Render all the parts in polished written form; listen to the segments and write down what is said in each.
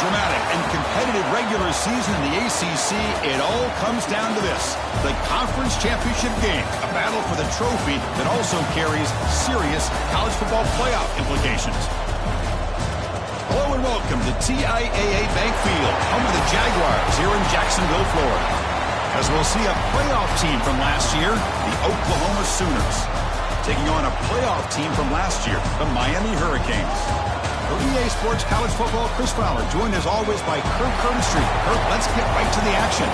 dramatic and competitive regular season in the ACC, it all comes down to this: the conference championship game, a battle for the trophy that also carries serious college football playoff implications. Hello and welcome to TIAA Bank Field, home of the Jaguars here in Jacksonville, Florida. As we'll see a playoff team from last year, the Oklahoma Sooners, taking on a playoff team from last year, the Miami Hurricanes. For EA Sports College Football, Chris Fowler, joined as always by Kirk Curtis-Street. Kirk, let's get right to the action.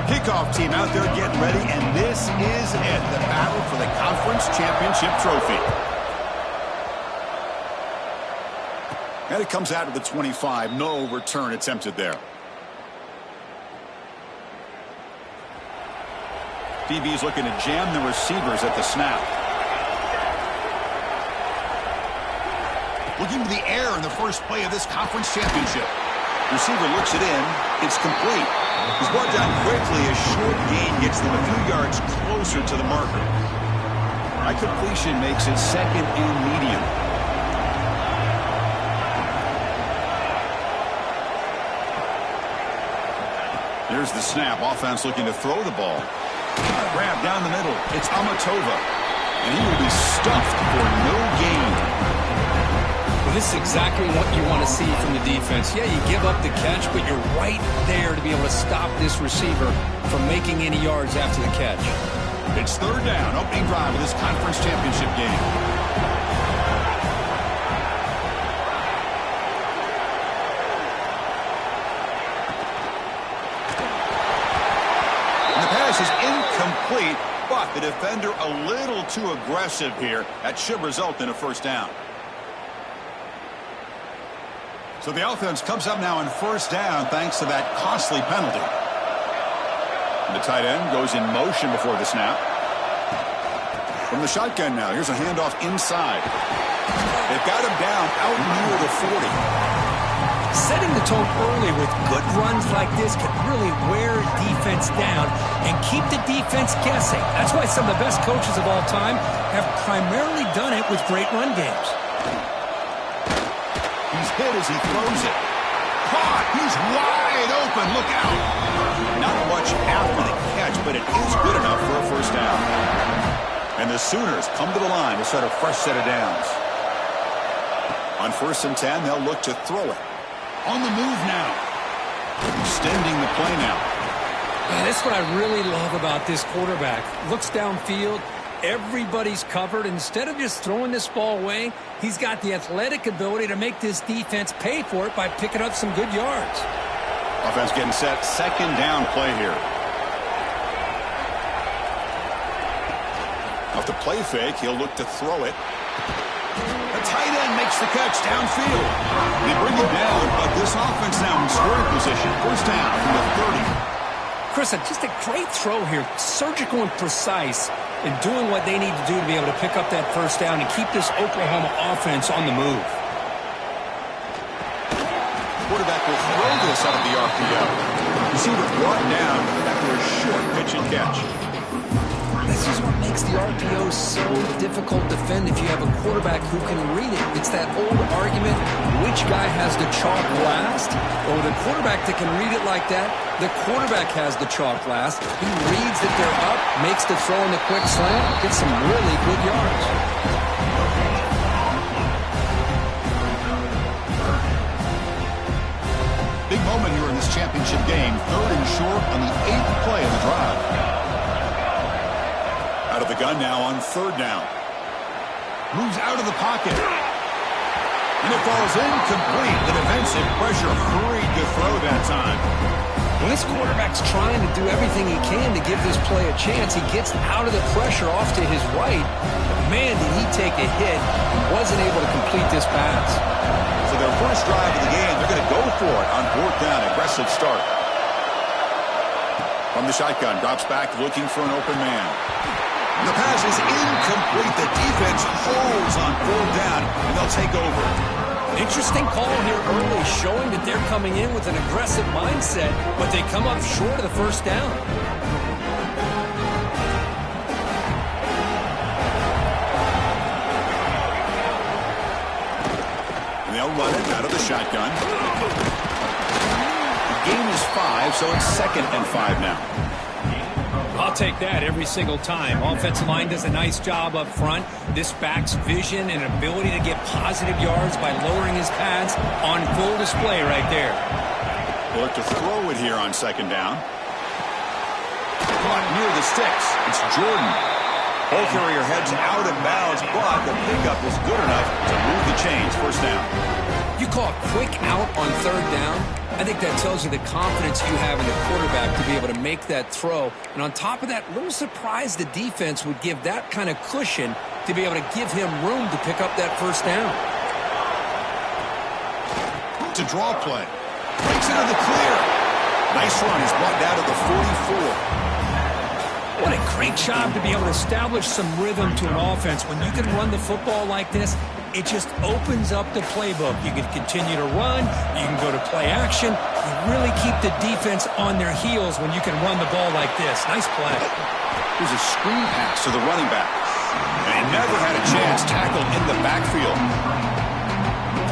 Kickoff team out there getting ready, and this is it, the battle for the conference championship trophy. And it comes out of the 25. No return attempted there. DB's looking to jam the receivers at the snap. Looking to the air in the first play of this conference championship. Receiver looks it in. It's complete. He's brought down quickly. A short gain gets them a few yards closer to the marker. High completion makes it second and medium. Here's the snap. Offense looking to throw the ball. Grab down the middle. It's Amatova. And he will be stuffed for no gain. Well, this is exactly what you want to see from the defense. Yeah, you give up the catch, but you're right there to be able to stop this receiver from making any yards after the catch. It's third down, opening drive of this conference championship game. And the pass is incomplete, but the defender a little too aggressive here. That should result in a first down. So the offense comes up now on first down thanks to that costly penalty. And the tight end goes in motion before the snap. From the shotgun now, here's a handoff inside. They've got him down out near the 40. Setting the tone early with good runs like this can really wear defense down and keep the defense guessing. That's why some of the best coaches of all time have primarily done it with great run games. He's hit as he throws it. Caught! He's wide open. Look out. Not much after the catch, but it is good enough for a first down. And the Sooners come to the line to start a fresh set of downs. On 1st and 10, they'll look to throw it. On the move now. Extending the play now. That's what I really love about this quarterback. Looks downfield. Everybody's covered. Instead of just throwing this ball away, he's got the athletic ability to make this defense pay for it by picking up some good yards. Offense getting set. Second down play here. Off the play fake, he'll look to throw it. The tight end makes the catch downfield. They bring him down, but this offense now in scoring position. First down from the 30. Chris, just a great throw here. Surgical and precise in doing what they need to do to be able to pick up that first down and keep this Oklahoma offense on the move. Quarterback will throw this out of the RPO. Receiver brought down after a short pitch and catch. This is what makes the RPO so difficult to defend if you have a quarterback who can read it. It's that old argument, which guy has the chalk last? Or the quarterback that can read it like that, the quarterback has the chalk last. He reads that they're up, makes the throw in the quick slant, gets some really good yards. Big moment here in this championship game. 3rd and short on the 8th play of the drive. Out of the gun now on 3rd down. Moves out of the pocket. And it falls incomplete. The defensive pressure hurried to throw that time. When this quarterback's trying to do everything he can to give this play a chance, he gets out of the pressure off to his right. But man, did he take a hit. He wasn't able to complete this pass. So their first drive of the game, they're going to go for it on 4th down. Aggressive start. From the shotgun, drops back looking for an open man. The pass is incomplete. The defense holds on 4th down, and they'll take over. Interesting call here early, showing that they're coming in with an aggressive mindset, but they come up short of the 1st down. And they'll run it out of the shotgun. The gain is 5, so it's 2nd and 5 now. I'll take that every single time. Offensive line does a nice job up front. This back's vision and ability to get positive yards by lowering his pads on full display right there. They'll look to throw it here on 2nd down. Caught near the sticks. It's Jordan. Ball carrier heads out of bounds, but the pickup is good enough to move the chains. 1st down. You call a quick out on 3rd down. I think that tells you the confidence you have in the quarterback to be able to make that throw. And on top of that, a little surprised the defense would give that kind of cushion to be able to give him room to pick up that 1st down. To draw play. Breaks into the clear. Nice run. He's brought down to the 44. What a great job to be able to establish some rhythm to an offense. When you can run the football like this, it just opens up the playbook. You can continue to run. You can go to play action. You really keep the defense on their heels when you can run the ball like this. Nice play. Here's a screen pass to the running back. And he never had a chance tackled in the backfield.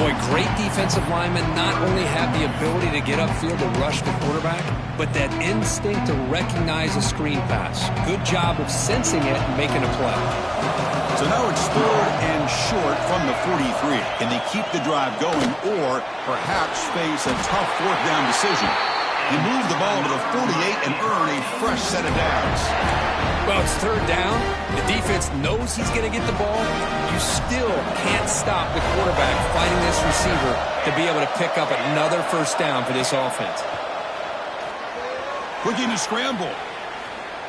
Boy, great defensive linemen not only have the ability to get upfield and rush the quarterback, but that instinct to recognize a screen pass. Good job of sensing it and making a play. So now it's 3rd and short from the 43. Can they keep the drive going or perhaps face a tough 4th down decision? You move the ball to the 48 and earn a fresh set of downs. Well, it's 3rd down. The defense knows he's going to get the ball. You still can't stop the quarterback fighting this receiver to be able to pick up another 1st down for this offense. Looking to scramble.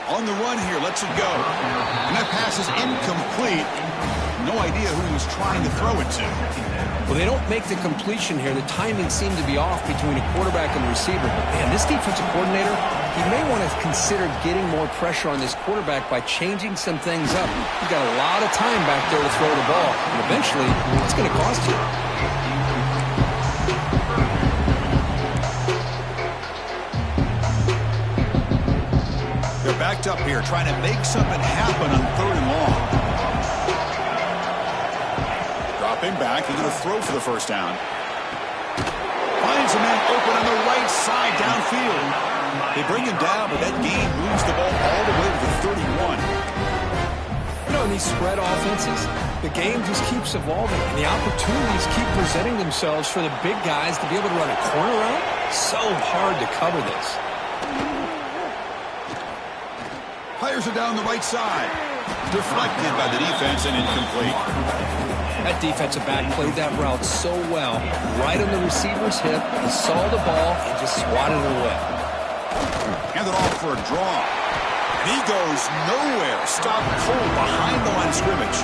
On the run here, lets it go. And that pass is incomplete. No idea who he was trying to throw it to. Well, they don't make the completion here. The timing seemed to be off between a quarterback and a receiver. But, man, this defensive coordinator, he may want to consider getting more pressure on this quarterback by changing some things up. You've got a lot of time back there to throw the ball. And eventually, it's going to cost you. They're backed up here, trying to make something happen on 3rd and long. Dropping back, he's going to throw for the 1st down. Finds a man open on the right side downfield. They bring him down, but that gain moves the ball all the way to the 31. You know, in these spread offenses, the game just keeps evolving, and the opportunities keep presenting themselves for the big guys to be able to run a corner out. So hard to cover this. Fires it down the right side. Deflected by the defense and incomplete. That defensive back played that route so well. Right on the receiver's hip. He saw the ball and just swatted it away. Handed off for a draw. And he goes nowhere. Stopped cold behind the line of scrimmage.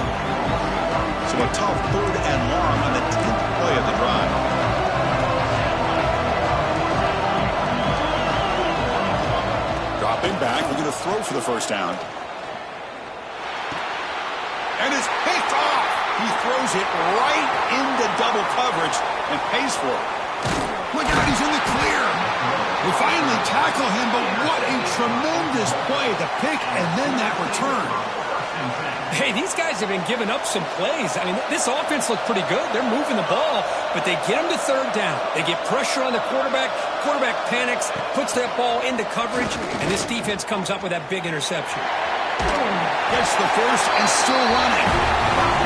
So a tough 3rd and long on the 10th play of the drive. Dropping back, we're going to throw for the 1st down. And it's picked off. He throws it right into double coverage and pays for it. Look out, he's in the clear. They finally tackle him, but what a tremendous play. The pick and then that return. Hey, these guys have been giving up some plays. I mean, this offense looked pretty good. They're moving the ball, but they get him to 3rd down. They get pressure on the quarterback. Quarterback panics, puts that ball into coverage, and this defense comes up with that big interception. Gets the first and still running.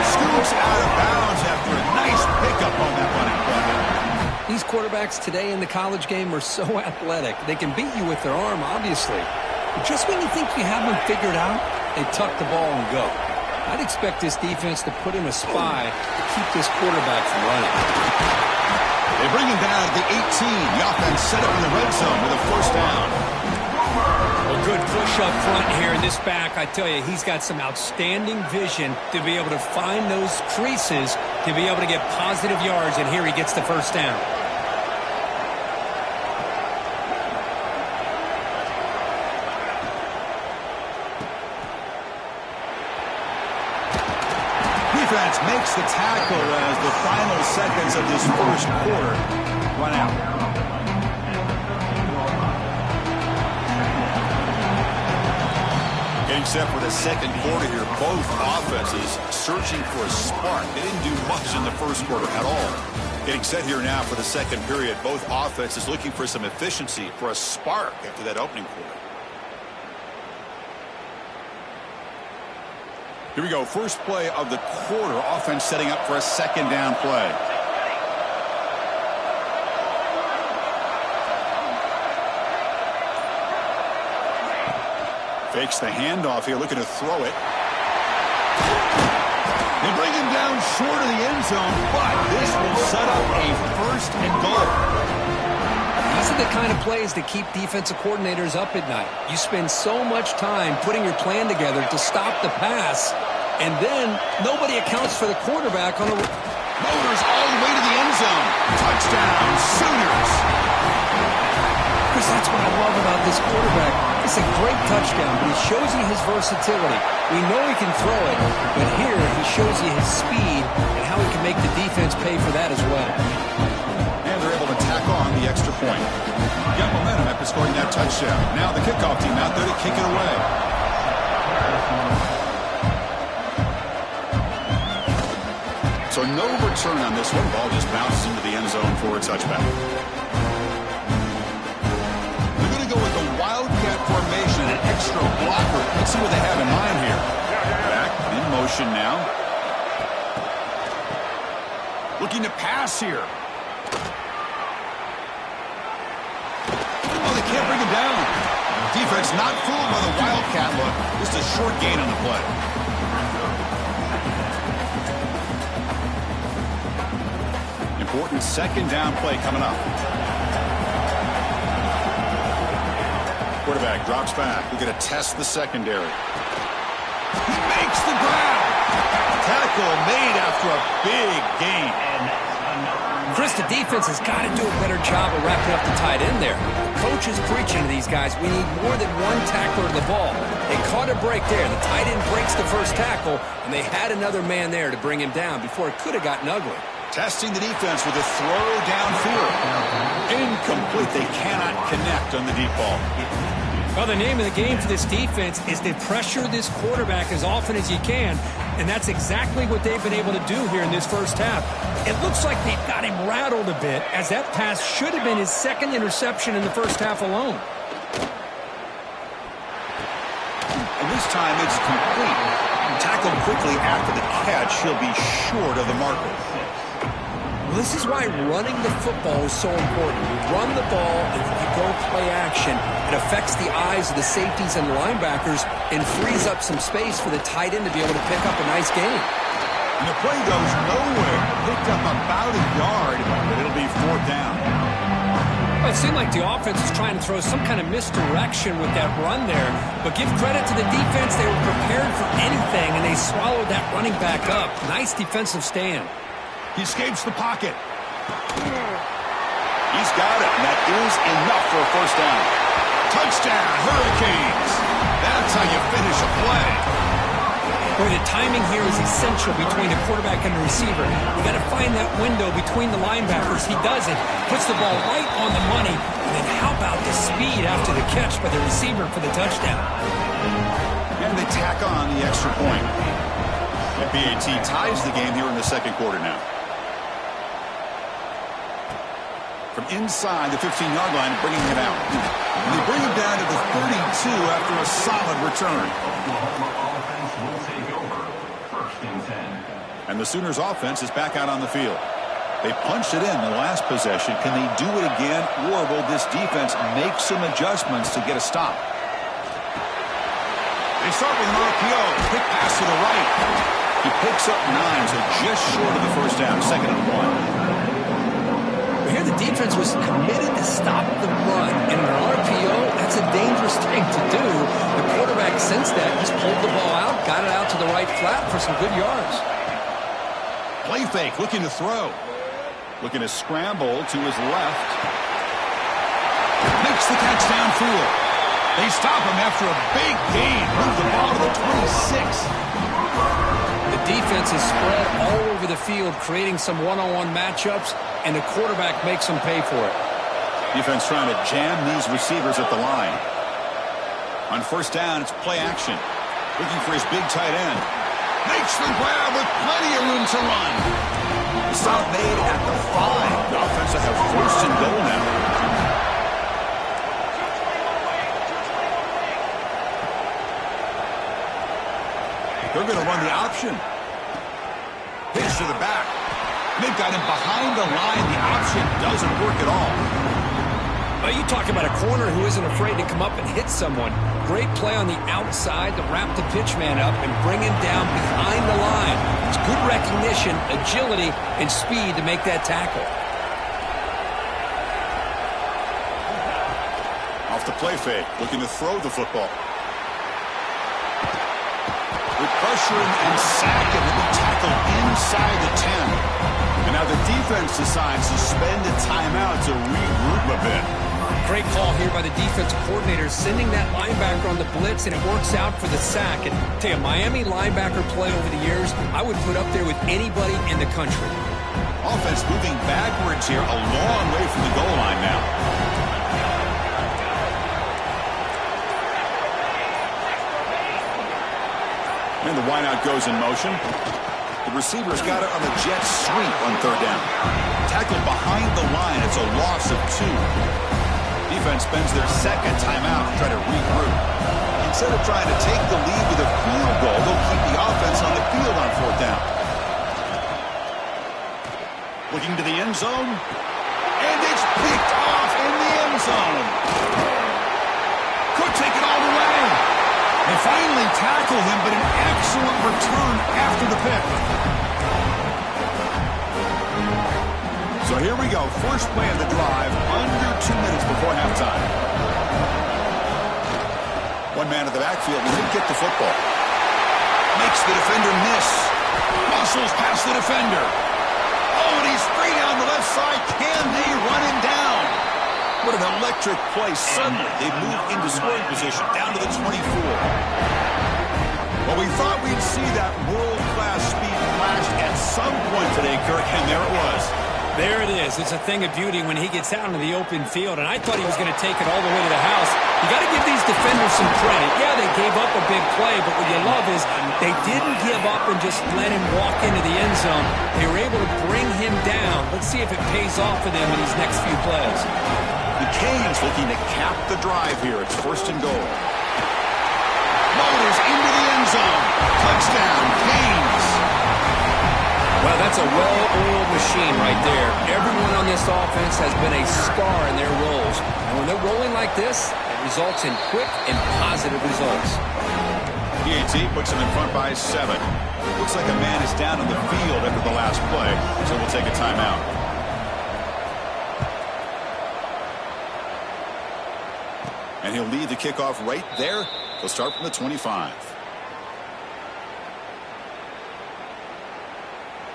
Scoops out of bounds after a nice pickup on that running play. These quarterbacks today in the college game are so athletic. They can beat you with their arm, obviously. But just when you think you have them figured out, they tuck the ball and go. I'd expect this defense to put in a spy to keep this quarterback from running. They bring him down at the 18. The offense set up in the red zone with a 1st down. Well, good push up front here in this back. I tell you, he's got some outstanding vision to be able to find those creases, to be able to get positive yards, and here he gets the 1st down. defense makes the tackle as the final seconds of this first quarter run out. Getting set for the second quarter here. Both offenses searching for a spark. They didn't do much in the first quarter at all. Getting set here now for the second period. Both offenses looking for some efficiency, for a spark after that opening quarter. Here we go. First play of the quarter. Offense setting up for a second down play. Fakes the handoff here, looking to throw it. They bring him down short of the end zone, but this will set up a first and goal. These are the kind of plays that keep defensive coordinators up at night. You spend so much time putting your plan together to stop the pass, and then nobody accounts for the quarterback on the... Motors all the way to the end zone. Touchdown, Sooners. Chris, that's what I love about this quarterback. It's a great touchdown, but he shows you his versatility. We know he can throw it, but here he shows you his speed and how he can make the defense pay for that as well. And they're able to tack on the extra point. Got momentum after scoring that touchdown. Now the kickoff team out there to kick it away. So no return on this one. Ball just bounces into the end zone for a touchback. They're going to go with the Wildcat formation, an extra blocker. Let's see what they have in mind here. Back in motion now. Looking to pass here. Oh, they can't bring him down. Defense not fooled by the Wildcat look. Just a short gain on the play. Important second down play coming up. Quarterback drops back. We're going to test the secondary. He makes the grab. Tackle made after a big gain. Chris, the defense has got to do a better job of wrapping up the tight end there. Coach is preaching to these guys. We need more than one tackler of the ball. They caught a break there. The tight end breaks the first tackle, and they had another man there to bring him down before it could have gotten ugly. Testing the defense with a throw downfield. Incomplete. They cannot connect on the deep ball. Well, the name of the game for this defense is to pressure this quarterback as often as you can, and that's exactly what they've been able to do here in this first half. It looks like they've got him rattled a bit, as that pass should have been his second interception in the first half alone. And this time it's complete. Tackled quickly after the catch. He'll be short of the marker. Well, this is why running the football is so important. You run the ball, and then you go play action. It affects the eyes of the safeties and linebackers and frees up some space for the tight end to be able to pick up a nice gain. And the play goes nowhere. Picked up about a yard, but it'll be fourth down. Well, it seemed like the offense was trying to throw some kind of misdirection with that run there. But give credit to the defense. They were prepared for anything, and they swallowed that running back up. Nice defensive stand. He escapes the pocket. He's got it, and that is enough for a first down. Touchdown, Hurricanes. That's how you finish a play. Boy, the timing here is essential between the quarterback and the receiver. You got to find that window between the linebackers. He does it, puts the ball right on the money, and then how about the speed after the catch by the receiver for the touchdown? And they tack on the extra point. And BAT ties the game here in the second quarter now. From inside the 15-yard line, bringing it out. And they bring him down to the 32 after a solid return. And the Sooners offense is back out on the field. They punched it in the last possession. Can they do it again, or will this defense make some adjustments to get a stop? They start with an RPO. Quick pass to the right. He picks up 9, so just short of the first down. Second and 1. Here the defense was committed to stop the run. In an RPO, that's a dangerous thing to do. The quarterback sensed that, just pulled the ball out, got it out to the right flat for some good yards. Play fake, looking to throw. Looking to scramble to his left. Makes the catch downfield. They stop him after a big gain. Move the ball to the 26. The defense defense is spread all over the field, creating some one-on-one matchups, and the quarterback makes them pay for it. Defense trying to jam these receivers at the line. On first down, it's play action. Looking for his big tight end. Makes the grab with plenty of room to run. Stop made at the 5. The offense will have first and goal now. They're going to run the option. Pitch to the back. They've got him behind the line. The option doesn't work at all. Well, you talk about a corner who isn't afraid to come up and hit someone. Great play on the outside to wrap the pitch man up and bring him down behind the line. It's good recognition, agility, and speed to make that tackle. Off the play fake, looking to throw the football. With pressure and sack him, he'll be tackled inside the 10. And now the defense decides to spend a timeout to regroup a bit. Great call here by the defensive coordinator, sending that linebacker on the blitz, and it works out for the sack. And tell you, Miami linebacker play over the years, I would put up there with anybody in the country. Offense moving backwards here, a long way from the goal line now. And the wideout goes in motion. The receiver's got it on the jet sweep on third down. Tackled behind the line. It's a loss of 2. Defense spends their second timeout to try to regroup. Instead of trying to take the lead with a field goal, they'll keep the offense on the field on fourth down. Looking to the end zone. And it's picked off in the end zone. Could take it all the way. They finally tackle him, but an excellent return after the pick. So here we go. First play of the drive, under 2 minutes before halftime. One man in the backfield. He didn't get the football. Makes the defender miss. Muscles past the defender. Oh, and he's free down the left side. Can they run him down? What an electric play. Suddenly, they move into scoring position, down to the 24. Well, we thought we'd see that world-class speed flash at some point today, Kirk, and there it was. There it is. It's a thing of beauty when he gets out into the open field, and I thought he was going to take it all the way to the house. You got to give these defenders some credit. Yeah, they gave up a big play, but what you love is they didn't give up and just let him walk into the end zone. They were able to bring him down. Let's see if it pays off for them in these next few plays. The Canes looking to cap the drive here. It's first and goal. Motors into the end zone. Touchdown, Canes. Well, that's a well-oiled machine right there. Everyone on this offense has been a star in their roles. And when they're rolling like this, it results in quick and positive results. PAT puts him in front by 7. Looks like a man is down on the field after the last play, so we'll take a timeout. And he'll lead the kickoff right there. He'll start from the 25.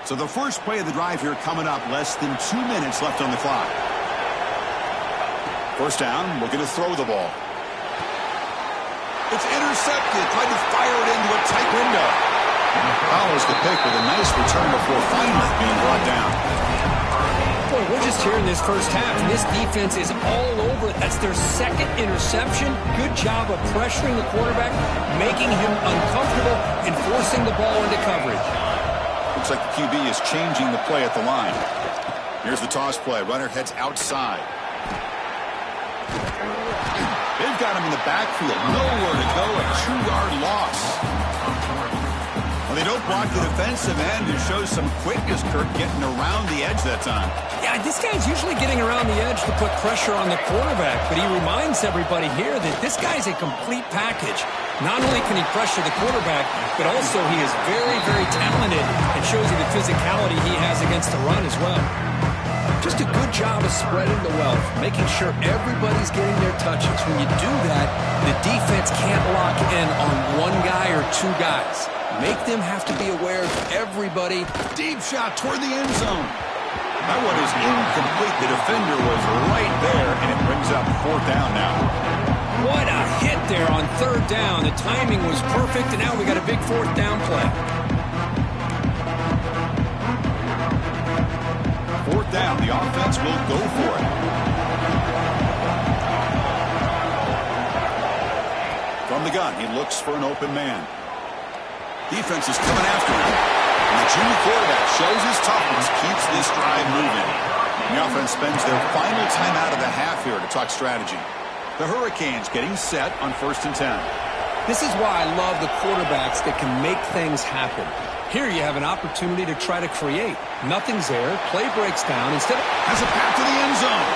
So the first play of the drive here coming up, less than 2 minutes left on the clock. First down, looking to throw the ball. It's intercepted, tried to fire it into a tight window. Follows the pick with a nice return before finally being brought down. Boy, we're just here in this first half, and this defense is all over it. That's their second interception. Good job of pressuring the quarterback, making him uncomfortable, and forcing the ball into coverage. Looks like the QB is changing the play at the line. Here's the toss play. Runner heads outside. They've got him in the backfield. Nowhere to go. A 2-yard loss. Well, they don't block the defensive end. It shows some quickness, Kirk, getting around the edge that time. Yeah, this guy's usually getting around the edge to put pressure on the quarterback, but he reminds everybody here that this guy's a complete package. Not only can he pressure the quarterback, but also he is very, very talented and shows you the physicality he has against the run as well. Just a good job of spreading the wealth, making sure everybody's getting their touches. When you do that, the defense can't lock in on one guy or 2 guys. Make them have to be aware of everybody. Deep shot toward the end zone. That one is incomplete. The defender was right there, and it brings up fourth down now. What a hit there on third down. The timing was perfect, and now we got a big fourth down play. looks for an open man. Defense is coming after him. And the junior quarterback shows his toughness, keeps this drive moving. The offense spends their final time out of the half here to talk strategy. The Hurricanes getting set on 1st and 10. This is why I love the quarterbacks that can make things happen. Here you have an opportunity to try to create. Nothing's there. Play breaks down. Instead of... Has a path to the end zone.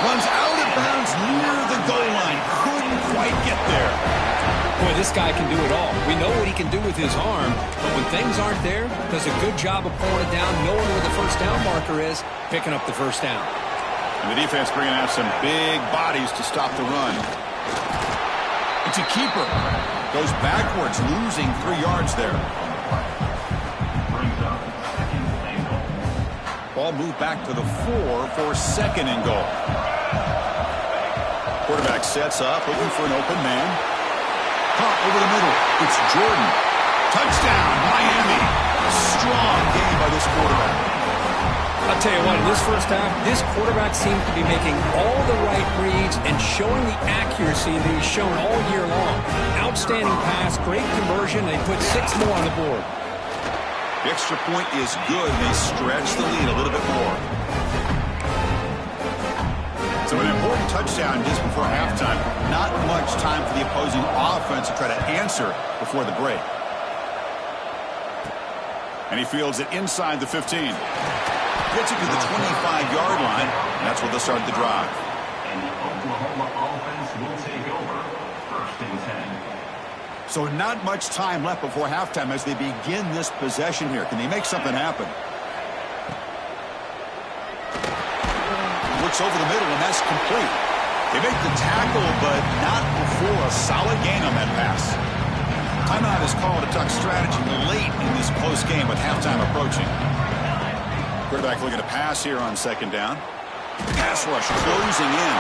Runs out of bounds near the goal line. Couldn't quite get there. Boy, this guy can do it all. We know what he can do with his arm, but when things aren't there, does a good job of pulling it down, knowing where the first down marker is, picking up the first down. And the defense bringing out some big bodies to stop the run. It's a keeper. Goes backwards, losing 3 yards there. Ball moved back to the 4 for 2nd and goal. Quarterback sets up, looking for an open man. Caught over the middle. It's Jordan. Touchdown, Miami. Strong game by this quarterback. I'll tell you what, in this first half, this quarterback seems to be making all the right reads and showing the accuracy that he's shown all year long. Outstanding pass, great conversion. They put 6 more on the board. The extra point is good. They stretch the lead a little bit more. So an important touchdown just before halftime. Not much time for the opposing offense to try to answer before the break. And he fields it inside the 15. Gets it to the 25-yard line, and that's where they'll start the drive. And the Oklahoma offense will take over 1st and 10. So not much time left before halftime as they begin this possession here. Can they make something happen? Looks over the middle, and that's complete. They make the tackle, but not before a solid gain on that pass. Timeout is called to talk strategy late in this close game with halftime approaching. Quarterback looking to pass here on 2nd down. Pass rush closing in.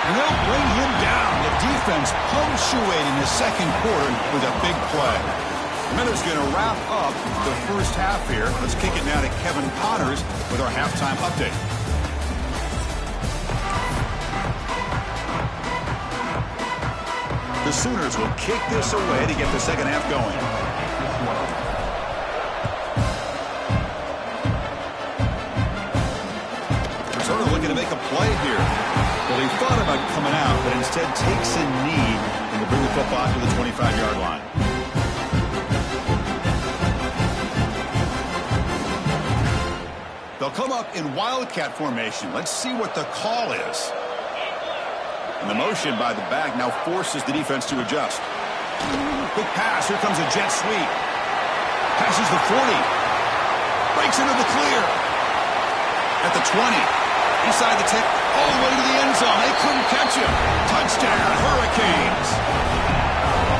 And they'll bring him down. The defense punctuating the 2nd quarter with a big play. The Miners going to wrap up the first half here. Let's kick it now to Kevin Connors with our halftime update. The Sooners will kick this away to get the second half going. Returner looking to make a play here. Well, he thought about coming out, but instead takes a knee and will bring the football to the 25-yard line. They'll come up in Wildcat formation. Let's see what the call is. And the motion by the back now forces the defense to adjust. Quick pass. Here comes a jet sweep. Passes the 40. Breaks into the clear. At the 20. Inside the 10. All the way to the end zone. They couldn't catch him. Touchdown, Hurricanes.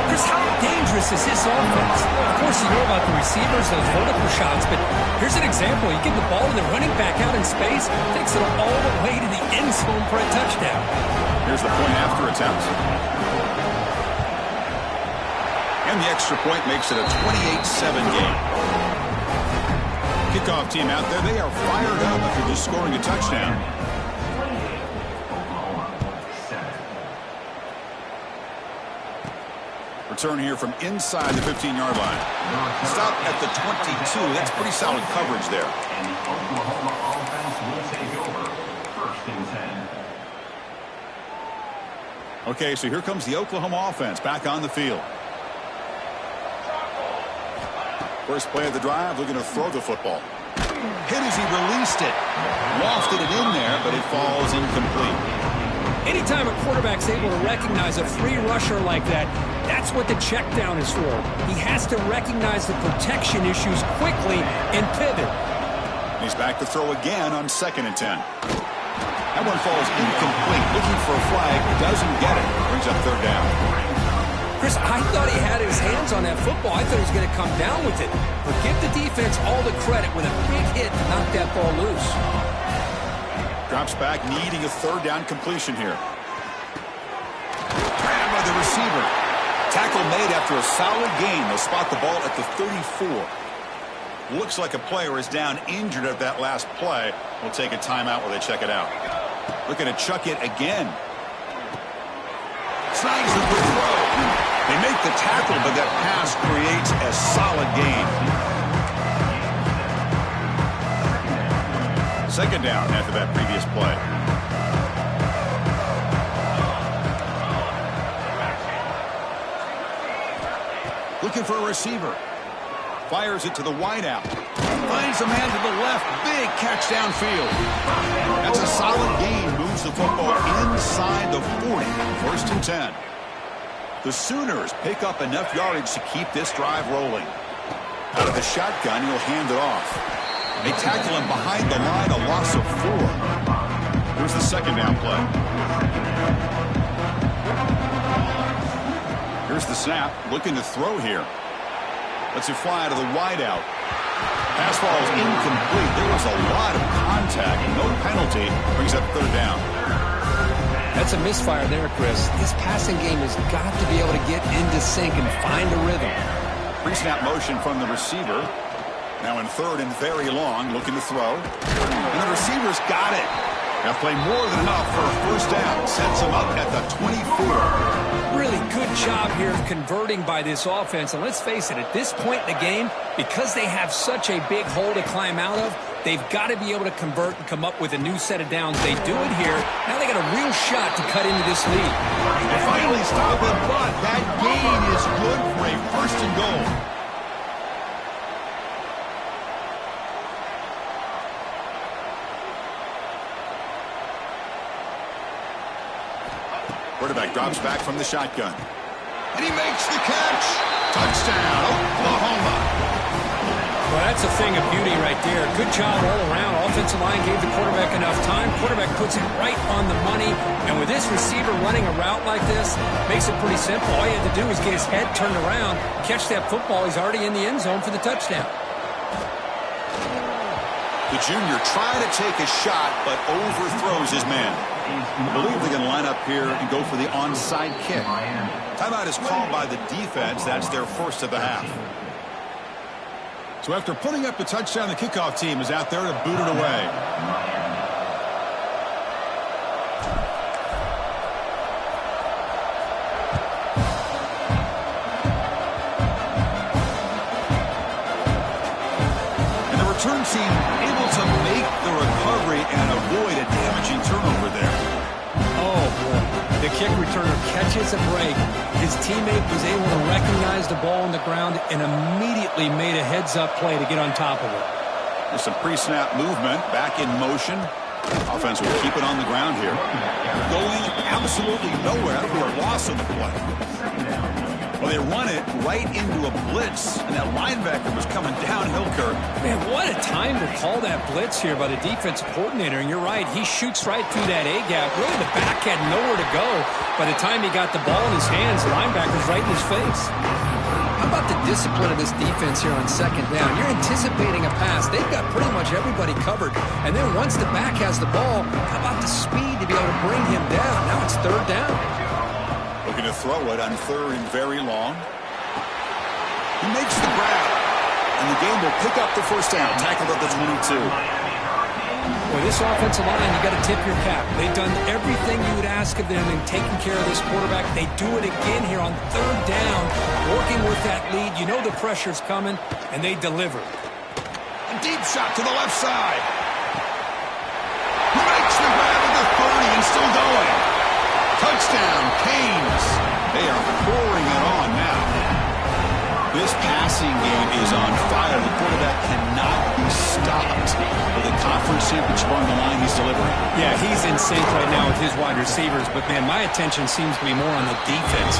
Chris, how dangerous is this offense? Of course, you know about the receivers, those vertical shots, but here's an example. You give the ball to the running back out in space, takes it all the way to the end zone for a touchdown. Here's the point after attempt. And the extra point makes it a 28-7 game. Kickoff team out there. They are fired up after just scoring a touchdown. Return here from inside the 15-yard line. Stop at the 22. That's pretty solid coverage there. And the Oklahoma offense will take over 1st and 10. Okay, so here comes the Oklahoma offense back on the field. First play of the drive, looking to throw the football. Hit as he released it. Lofted it in there, but it falls incomplete. Anytime a quarterback's able to recognize a free rusher like that, that's what the check down is for. He has to recognize the protection issues quickly and pivot. He's back to throw again on 2nd and 10. That one falls incomplete. Looking for a flag. Doesn't get it. Brings up 3rd down. Chris, I thought he had his hands on that football. I thought he was going to come down with it. But give the defense all the credit with a big hit to knock that ball loose. Drops back, needing a 3rd down completion here. Grabbed by the receiver. Tackle made after a solid gain. They'll spot the ball at the 34. Looks like a player is down injured at that last play. We'll take a timeout while they check it out. Looking to chuck it again. Snags the good throw. They They make the tackle, but that pass creates a solid gain. Second down after that previous play. Looking for a receiver. Fires it to the wideout. Finds a man to the left. Big catch downfield. That's a solid gain. Moves the football inside the 40. First and 10. The Sooners pick up enough yardage to keep this drive rolling. Out of the shotgun, he'll hand it off. They tackle him behind the line, a loss of 4. Here's the second down play. Here's the snap, looking to throw here. Lets it fly to the wideout. Pass ball is incomplete. There was a lot of contact. No penalty. Brings up third down. That's a misfire there, Chris. This passing game has got to be able to get into sync and find a rhythm. Pre-snap motion from the receiver. Now in third and very long, looking to throw. And the receiver's got it. Now play more than enough for a first down. Sets him up at the 24. Really good job here of converting by this offense. And let's face it, at this point in the game, because they have such a big hole to climb out of, they've got to be able to convert and come up with a new set of downs. They do it here. Now they got a real shot to cut into this lead. They finally stop it, but that gain is good for a first and goal. Quarterback drops back from the shotgun. And he makes the catch. Touchdown, Oklahoma. Well, that's a thing of beauty right there. Good job all around. Offensive line gave the quarterback enough time. Quarterback puts it right on the money. And with this receiver running a route like this, makes it pretty simple. All you had to do is get his head turned around, catch that football. He's already in the end zone for the touchdown. The junior tried to take a shot, but overthrows his man. I believe they're going to line up here and go for the onside kick. Timeout is called by the defense. That's their first of the half. So after putting up the touchdown, the kickoff team is out there to boot it away. Return team able to make the recovery and avoid a damaging turnover there. Oh, boy. The kick returner catches a break. His teammate was able to recognize the ball on the ground and immediately made a heads-up play to get on top of it. There's some pre-snap movement, back in motion. Offense will keep it on the ground here. Going absolutely nowhere. That'll be a loss on the play. Well, they run it right into a blitz, and that linebacker was coming downhill, Kirk. Man, what a time to call that blitz here by the defensive coordinator. And you're right, he shoots right through that A-gap. Really, the back had nowhere to go. By the time he got the ball in his hands, the linebacker's right in his face. How about the discipline of this defense here on second down? You're anticipating a pass. They've got pretty much everybody covered. And then once the back has the ball, how about the speed to be able to bring him down? Now it's third down. Looking to throw it on third and very long. He makes the grab. And the game will pick up the first down. Tackled at the 22. Boy, this offensive line, you got to tip your cap. They've done everything you would ask of them in taking care of this quarterback. They do it again here on third down, working with that lead. You know the pressure's coming, and they deliver. A deep shot to the left side. He makes the grab at the 30 and still going. Touchdown, Canes. They are pouring it on now. This passing game is on fire. The quarterback cannot be stopped. With a conference championship on the line, he's delivering. Yeah, he's in sync right now with his wide receivers. But, man, my attention seems to be more on the defense.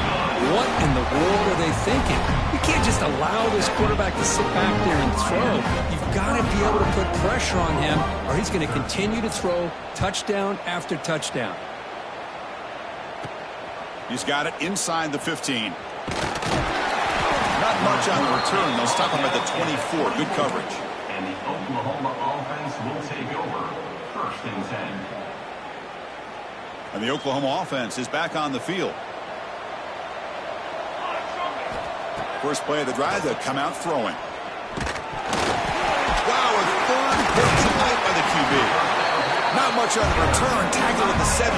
What in the world are they thinking? You can't just allow this quarterback to sit back there and throw. You've got to be able to put pressure on him, or he's going to continue to throw touchdown after touchdown. He's got it inside the 15. Not much on the return. They'll stop him at the 24. Good coverage. And the Oklahoma offense will take over. First and 10. And the Oklahoma offense is back on the field. First play of the drive, they'll come out throwing. Wow, a third pick tonight by the QB. Not much on the return. Tackled at the 17,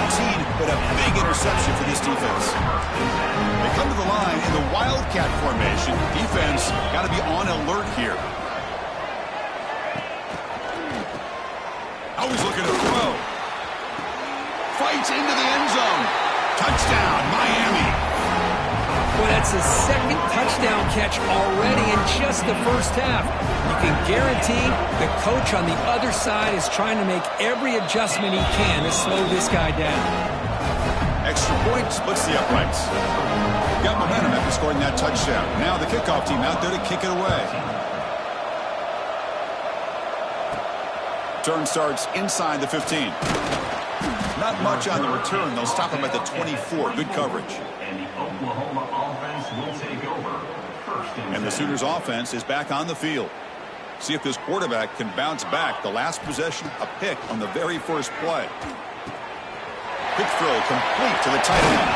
but a big interception for this defense. They come to the line in the Wildcat formation. Defense got to be on alert here. Always looking to throw. Fights into the end zone. Touchdown, Miami. Well, that's his second touchdown catch already in just the first half. You can guarantee the coach on the other side is trying to make every adjustment he can to slow this guy down. Extra point splits the uprights. Got momentum after scoring that touchdown. Now the kickoff team out there to kick it away. Turn starts inside the 15. Not much on the return. They'll stop him at the 24. Good coverage. And the Oklahoma offense will take over. And the Sooners offense is back on the field. See if this quarterback can bounce back. The last possession, a pick on the very first play. Quick throw complete to the tight end.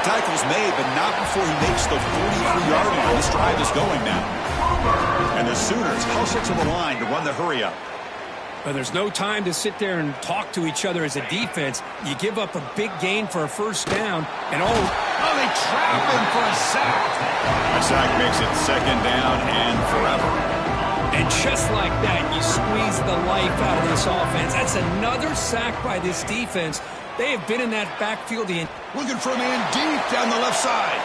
Tackle's made, but not before he makes the 43-yard line. This drive is going now. And the Sooners hustle to the line to run the hurry up. But there's no time to sit there and talk to each other as a defense. You give up a big gain for a first down, and they trap him for a sack. A sack makes it second down and forever. And just like that, you squeeze the life out of this offense. That's another sack by this defense. They have been in that backfield. Looking for a man deep down the left side.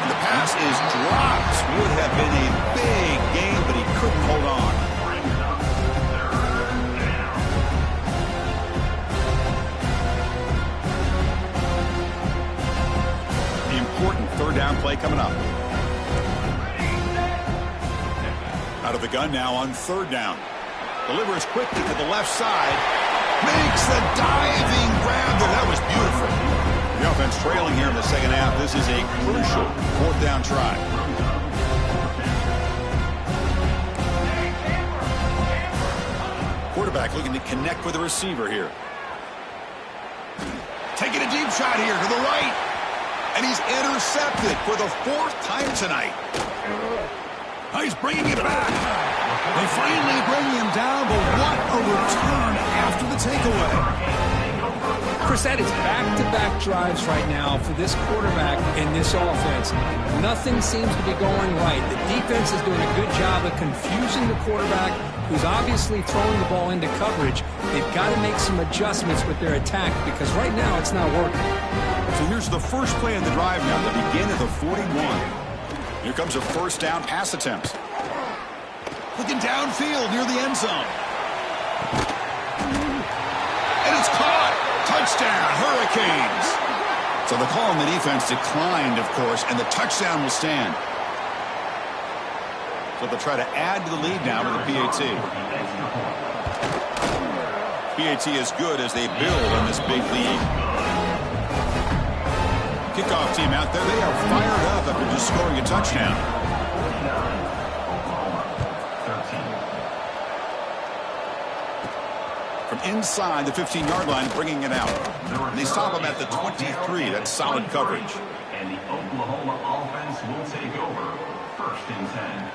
And the pass is dropped. Would have been a big gain, but he couldn't hold on. Important third down play coming up. Out of the gun now on third down. Delivers quickly to the left side. Makes the diving grab there. That was beautiful. The offense trailing here in the second half. This is a crucial fourth down try. Quarterback looking to connect with the receiver here. Taking a deep shot here to the right. And he's intercepted for the fourth time tonight. Oh, he's bringing it back. They finally bring him down, but what a return after the takeaway. Chris, that is back-to-back drives right now for this quarterback in this offense. Nothing seems to be going right. The defense is doing a good job of confusing the quarterback, who's obviously throwing the ball into coverage. They've got to make some adjustments with their attack because right now it's not working. So here's the first play of the drive now, the begin of the 41. Here comes a first down pass attempt. Looking downfield near the end zone. And it's caught. Touchdown, Hurricanes. So the call on the defense declined, of course, and the touchdown will stand. So they'll try to add to the lead now with the PAT. PAT is good as they build on this big lead. Kickoff team out there. They are fired up after just scoring a touchdown. From inside the 15-yard line, bringing it out. And they stop him at the 23. That's solid coverage. And the Oklahoma offense will take over. First and 10.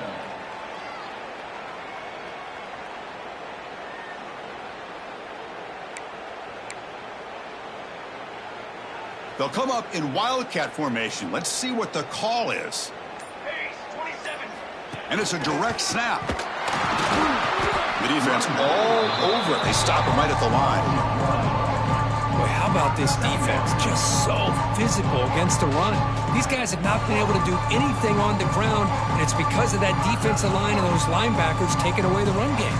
They'll come up in Wildcat formation. Let's see what the call is. And it's a direct snap. The defense all over it. They stop him right at the line. Boy, how about this defense? Just so physical against the run. These guys have not been able to do anything on the ground, and it's because of that defensive line and those linebackers taking away the run game.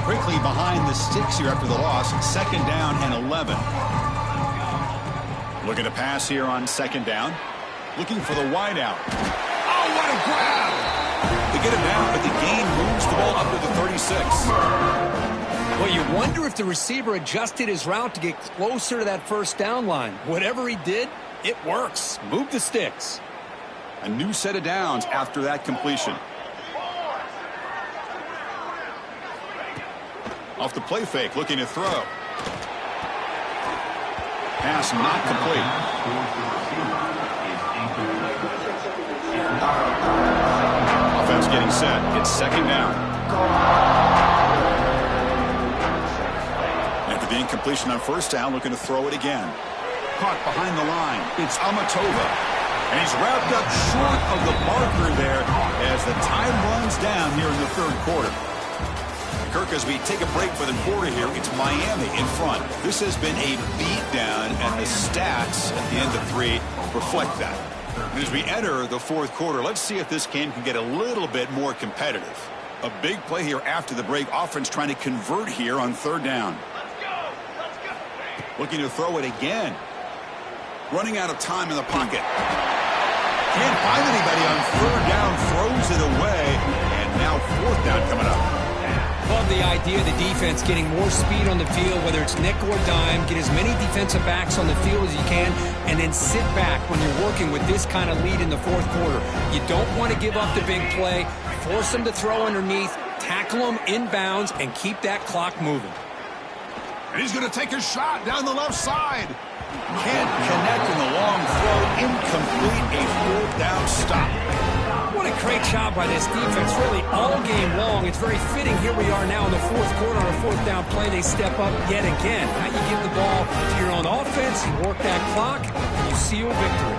Quickly behind the sticks here after the loss. Second down and 11. Looking to pass here on second down. Looking for the wideout. Oh, what a grab! They get him down, but the gain moves the ball up to the 36. Well, you wonder if the receiver adjusted his route to get closer to that first down line. Whatever he did, it works. Move the sticks. A new set of downs after that completion. Off the play fake, looking to throw. Pass not complete. Offense getting set. It's second down. After the incompletion on first down, looking to throw it again. Caught behind the line. It's Amatova. And he's wrapped up short of the marker there as the time runs down here in the third quarter. Kirk, as we take a break for the quarter here, it's Miami in front. This has been a beatdown, and the stats at the end of 3 reflect that. And as we enter the fourth quarter, let's see if this game can get a little bit more competitive. A big play here after the break. Offense trying to convert here on third down. Looking to throw it again. Running out of time in the pocket. Can't find anybody on third down. Throws it away. And now fourth down coming up. Love the idea of the defense getting more speed on the field, whether it's nickel or dime. Get as many defensive backs on the field as you can, and then sit back when you're working with this kind of lead in the fourth quarter. You don't want to give up the big play. Force them to throw underneath, tackle them inbounds, and keep that clock moving. And he's going to take a shot down the left side. Can't connect in the long throw. Incomplete. A fourth down stop. What a great job by this defense, really all game long. It's very fitting. Here we are now in the fourth quarter on a fourth down play. They step up yet again. Now you give the ball to your own offense, you work that clock, and you seal victory.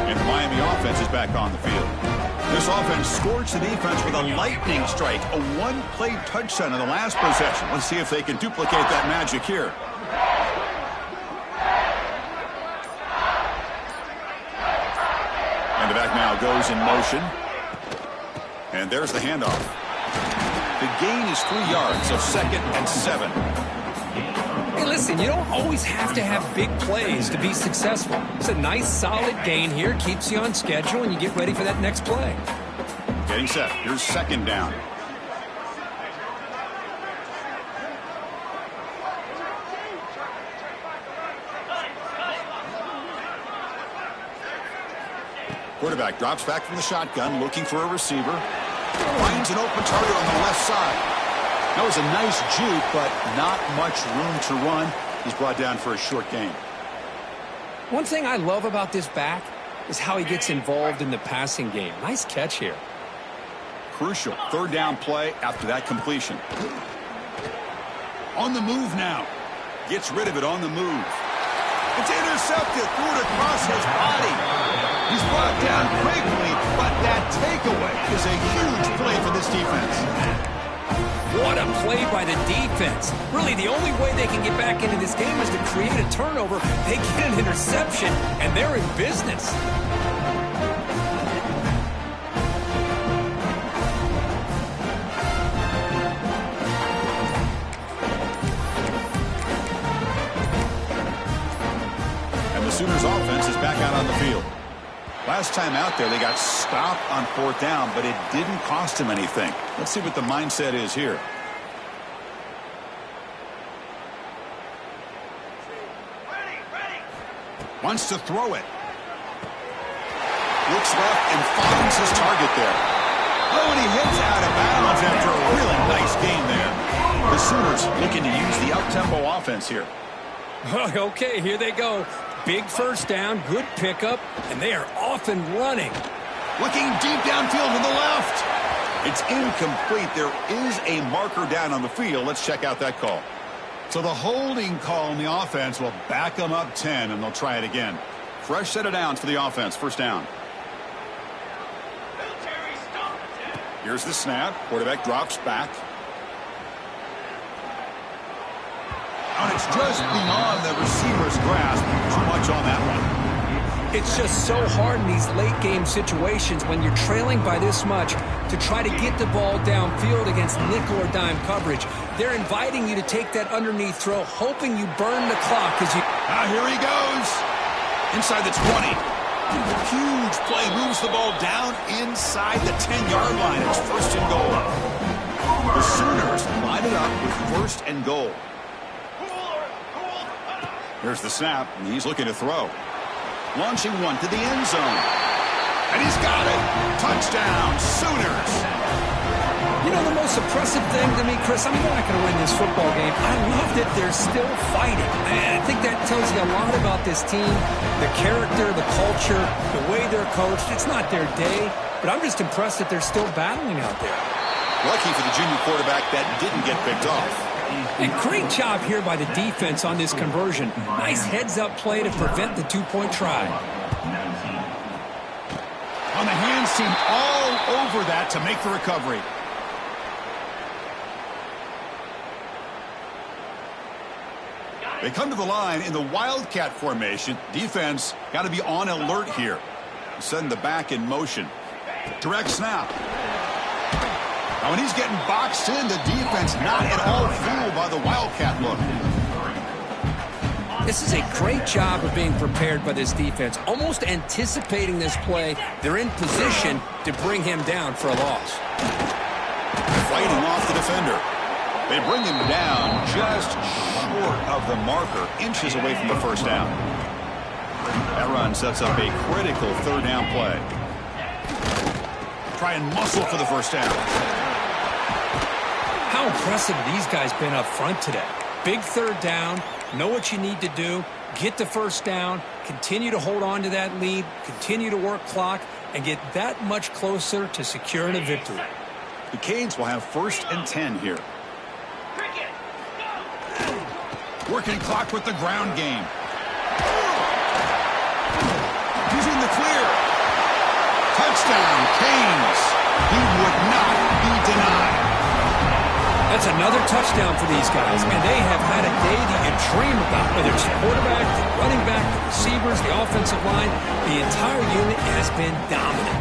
And the Miami offense is back on the field. This offense scorched the defense with a lightning strike, a one-play touchdown in the last possession. Let's see if they can duplicate that magic here. And the back now goes in motion. And there's the handoff. The gain is 3 yards, so 2nd and 7. Hey, listen, you don't always have to have big plays to be successful. It's a nice, solid gain here. Keeps you on schedule, and you get ready for that next play. Getting set. Here's second down. Quarterback drops back from the shotgun, looking for a receiver. Finds an open target on the left side. That was a nice juke, but not much room to run. He's brought down for a short gain. One thing I love about this back is how he gets involved in the passing game. Nice catch here. Crucial third down play after that completion. On the move now. Gets rid of it on the move. It's intercepted. Threw it across his body. He's brought down quickly, but that takeaway is a huge play for this defense. What a play by the defense. Really, the only way they can get back into this game is to create a turnover. They get an interception, and they're in business. And the Sooners offense is back out on the field. Last time out there, they got stopped on fourth down, but it didn't cost them anything. Let's see what the mindset is here. Wants to throw it. Looks left and finds his target there. Oh, and he hits out of bounds after a really nice game there. The Sooners looking to use the up-tempo offense here. Okay, here they go. Big first down, good pickup, and they are off and running. Looking deep downfield to the left. It's incomplete. There is a marker down on the field. Let's check out that call. So the holding call on the offense will back them up 10, and they'll try it again. Fresh set of downs for the offense. First down. Here's the snap. Quarterback drops back. And it's just beyond the receiver's grasp. Too much on that one. It's just so hard in these late game situations when you're trailing by this much to try to get the ball downfield against nickel or dime coverage. They're inviting you to take that underneath throw, hoping you burn the clock as you... Here he goes. Inside the 20. Huge play. Moves the ball down inside the 10-yard line. It's first and goal. The Sooners line it up with first and goal. Here's the snap, and he's looking to throw. Launching one to the end zone. And he's got it. Touchdown, Sooners. You know, the most impressive thing to me, Chris, I mean, they're not going to win this football game. I love that they're still fighting. I think that tells you a lot about this team, the character, the culture, the way they're coached. It's not their day, but I'm just impressed that they're still battling out there. Lucky for the junior quarterback that didn't get picked off. A great job here by the defense on this conversion. Nice heads-up play to prevent the two-point try. On the hands team all over that to make the recovery. They come to the line in the Wildcat formation. Defense got to be on alert here. Send the back in motion. Direct snap. Now when he's getting boxed in, the defense not at all fooled by the Wildcat look. This is a great job of being prepared by this defense. Almost anticipating this play, they're in position to bring him down for a loss. Fighting off the defender. They bring him down just short of the marker, inches away from the first down. That run sets up a critical third down play. Try and muscle for the first down. How impressive have these guys been up front today? Big third down, know what you need to do, get the first down, continue to hold on to that lead, continue to work clock, and get that much closer to securing a victory. The Canes will have 1st and 10 here. Working clock with the ground game. Using the clear. Touchdown, Canes. He would not be denied. That's another touchdown for these guys, and they have had a day that you dream about, whether it's the quarterback, the running back, the receivers, the offensive line. The entire unit has been dominant.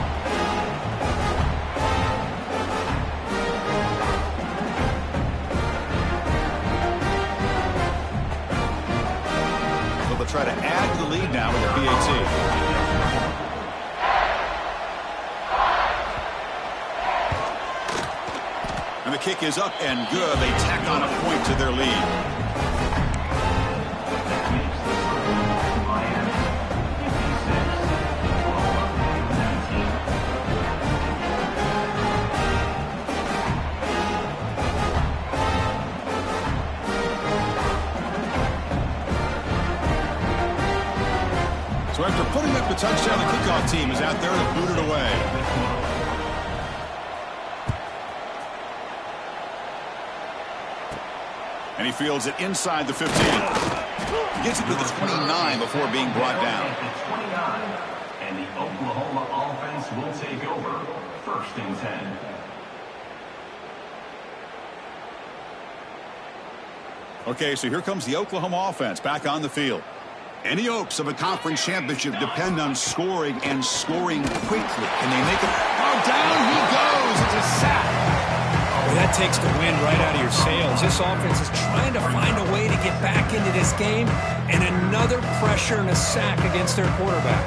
So they'll try to add to the lead now with a PAT. And the kick is up and good. They tack on a point to their lead. So after putting up the touchdown, the kickoff team is out there to boot it away. And he fields it inside the 15. He gets it to the 29 before being brought down. And the Oklahoma offense will take over. 1st and 10. Okay, so here comes the Oklahoma offense back on the field. Any hopes of a conference championship depend on scoring and scoring quickly. Can they make it? Oh, down he goes. It's a sack. That takes the wind right out of your sails. This offense is trying to find a way to get back into this game, and another pressure and a sack against their quarterback.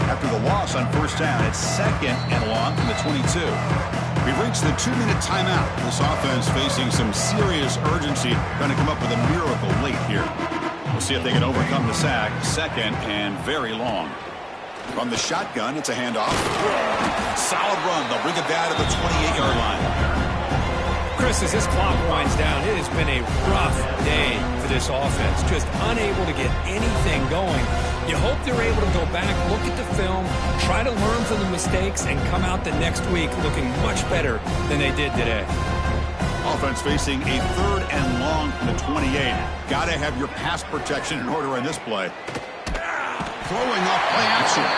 After the loss on 1st down, it's 2nd and long from the 22. We've reached the 2-minute timeout. This offense facing some serious urgency, trying to come up with a miracle late here. We'll see if they can overcome the sack. 2nd and very long. From the shotgun, it's a handoff. Solid run. They'll bring it down to the 28-yard line. Chris, as this clock winds down, it has been a rough day for this offense. Just unable to get anything going. You hope they're able to go back, look at the film, try to learn from the mistakes, and come out the next week looking much better than they did today. Offense facing a 3rd and long from the 28. Got to have your pass protection in order in this play. Throwing off play action.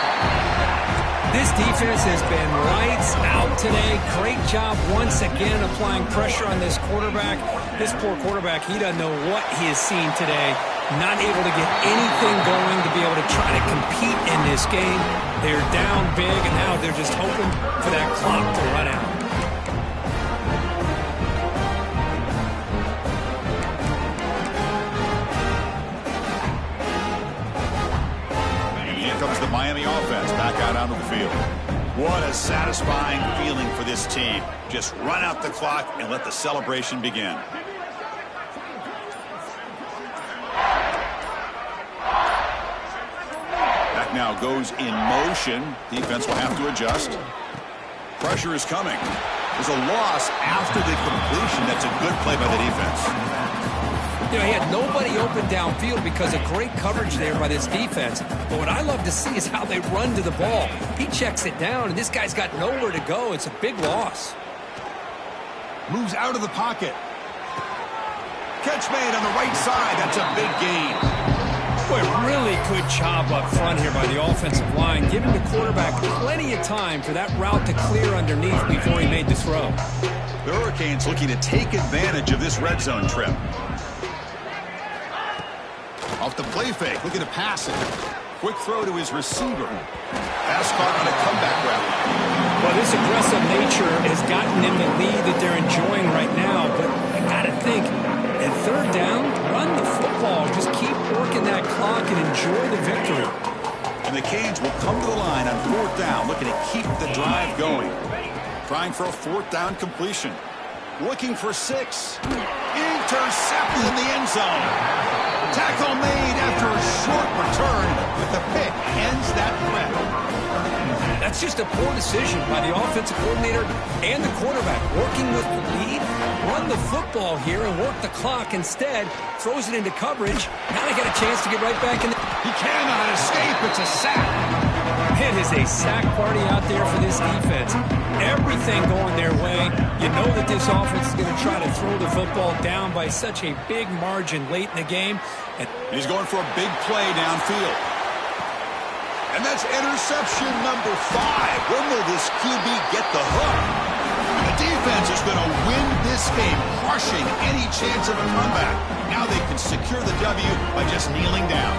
This defense has been lights out today. Great job once again applying pressure on this quarterback. This poor quarterback, he doesn't know what he has seen today. Not able to get anything going to be able to try to compete in this game. They're down big, and now they're just hoping for that clock to run out. Comes the Miami offense back out onto the field. What a satisfying feeling for this team. Just run out the clock and let the celebration begin. Back now goes in motion. Defense will have to adjust. Pressure is coming. There's a loss after the completion. That's a good play by the defense. You know, he had nobody open downfield because of great coverage there by this defense. But what I love to see is how they run to the ball. He checks it down, and this guy's got nowhere to go. It's a big loss. Moves out of the pocket. Catch made on the right side. That's a big gain. Boy, really good job up front here by the offensive line, giving the quarterback plenty of time for that route to clear underneath before he made the throw. The Hurricanes looking to take advantage of this red zone trip. Off the play fake, looking to pass it. Quick throw to his receiver. Pass caught on a comeback route. Well, this aggressive nature has gotten them the lead that they're enjoying right now, but I got to think, at third down, run the football. Just keep working that clock and enjoy the victory. And the Canes will come to the line on fourth down, looking to keep the drive going. Trying for a fourth down completion. Looking for 6. Intercepted in the end zone. Tackle made after a short return, but the pick ends that threat. That's just a poor decision by the offensive coordinator and the quarterback. Working with the lead, run the football here and work the clock. Instead, throws it into coverage. Now they got a chance to get right back in. He cannot escape. It's a sack. It is a sack party out there for this defense. Everything going their way. You know that this offense is going to try to throw the football down by such a big margin late in the game. And he's going for a big play downfield. And that's interception number 5. When will this QB get the hook? The defense is going to win this game, crushing any chance of a comeback. Now they can secure the W by just kneeling down.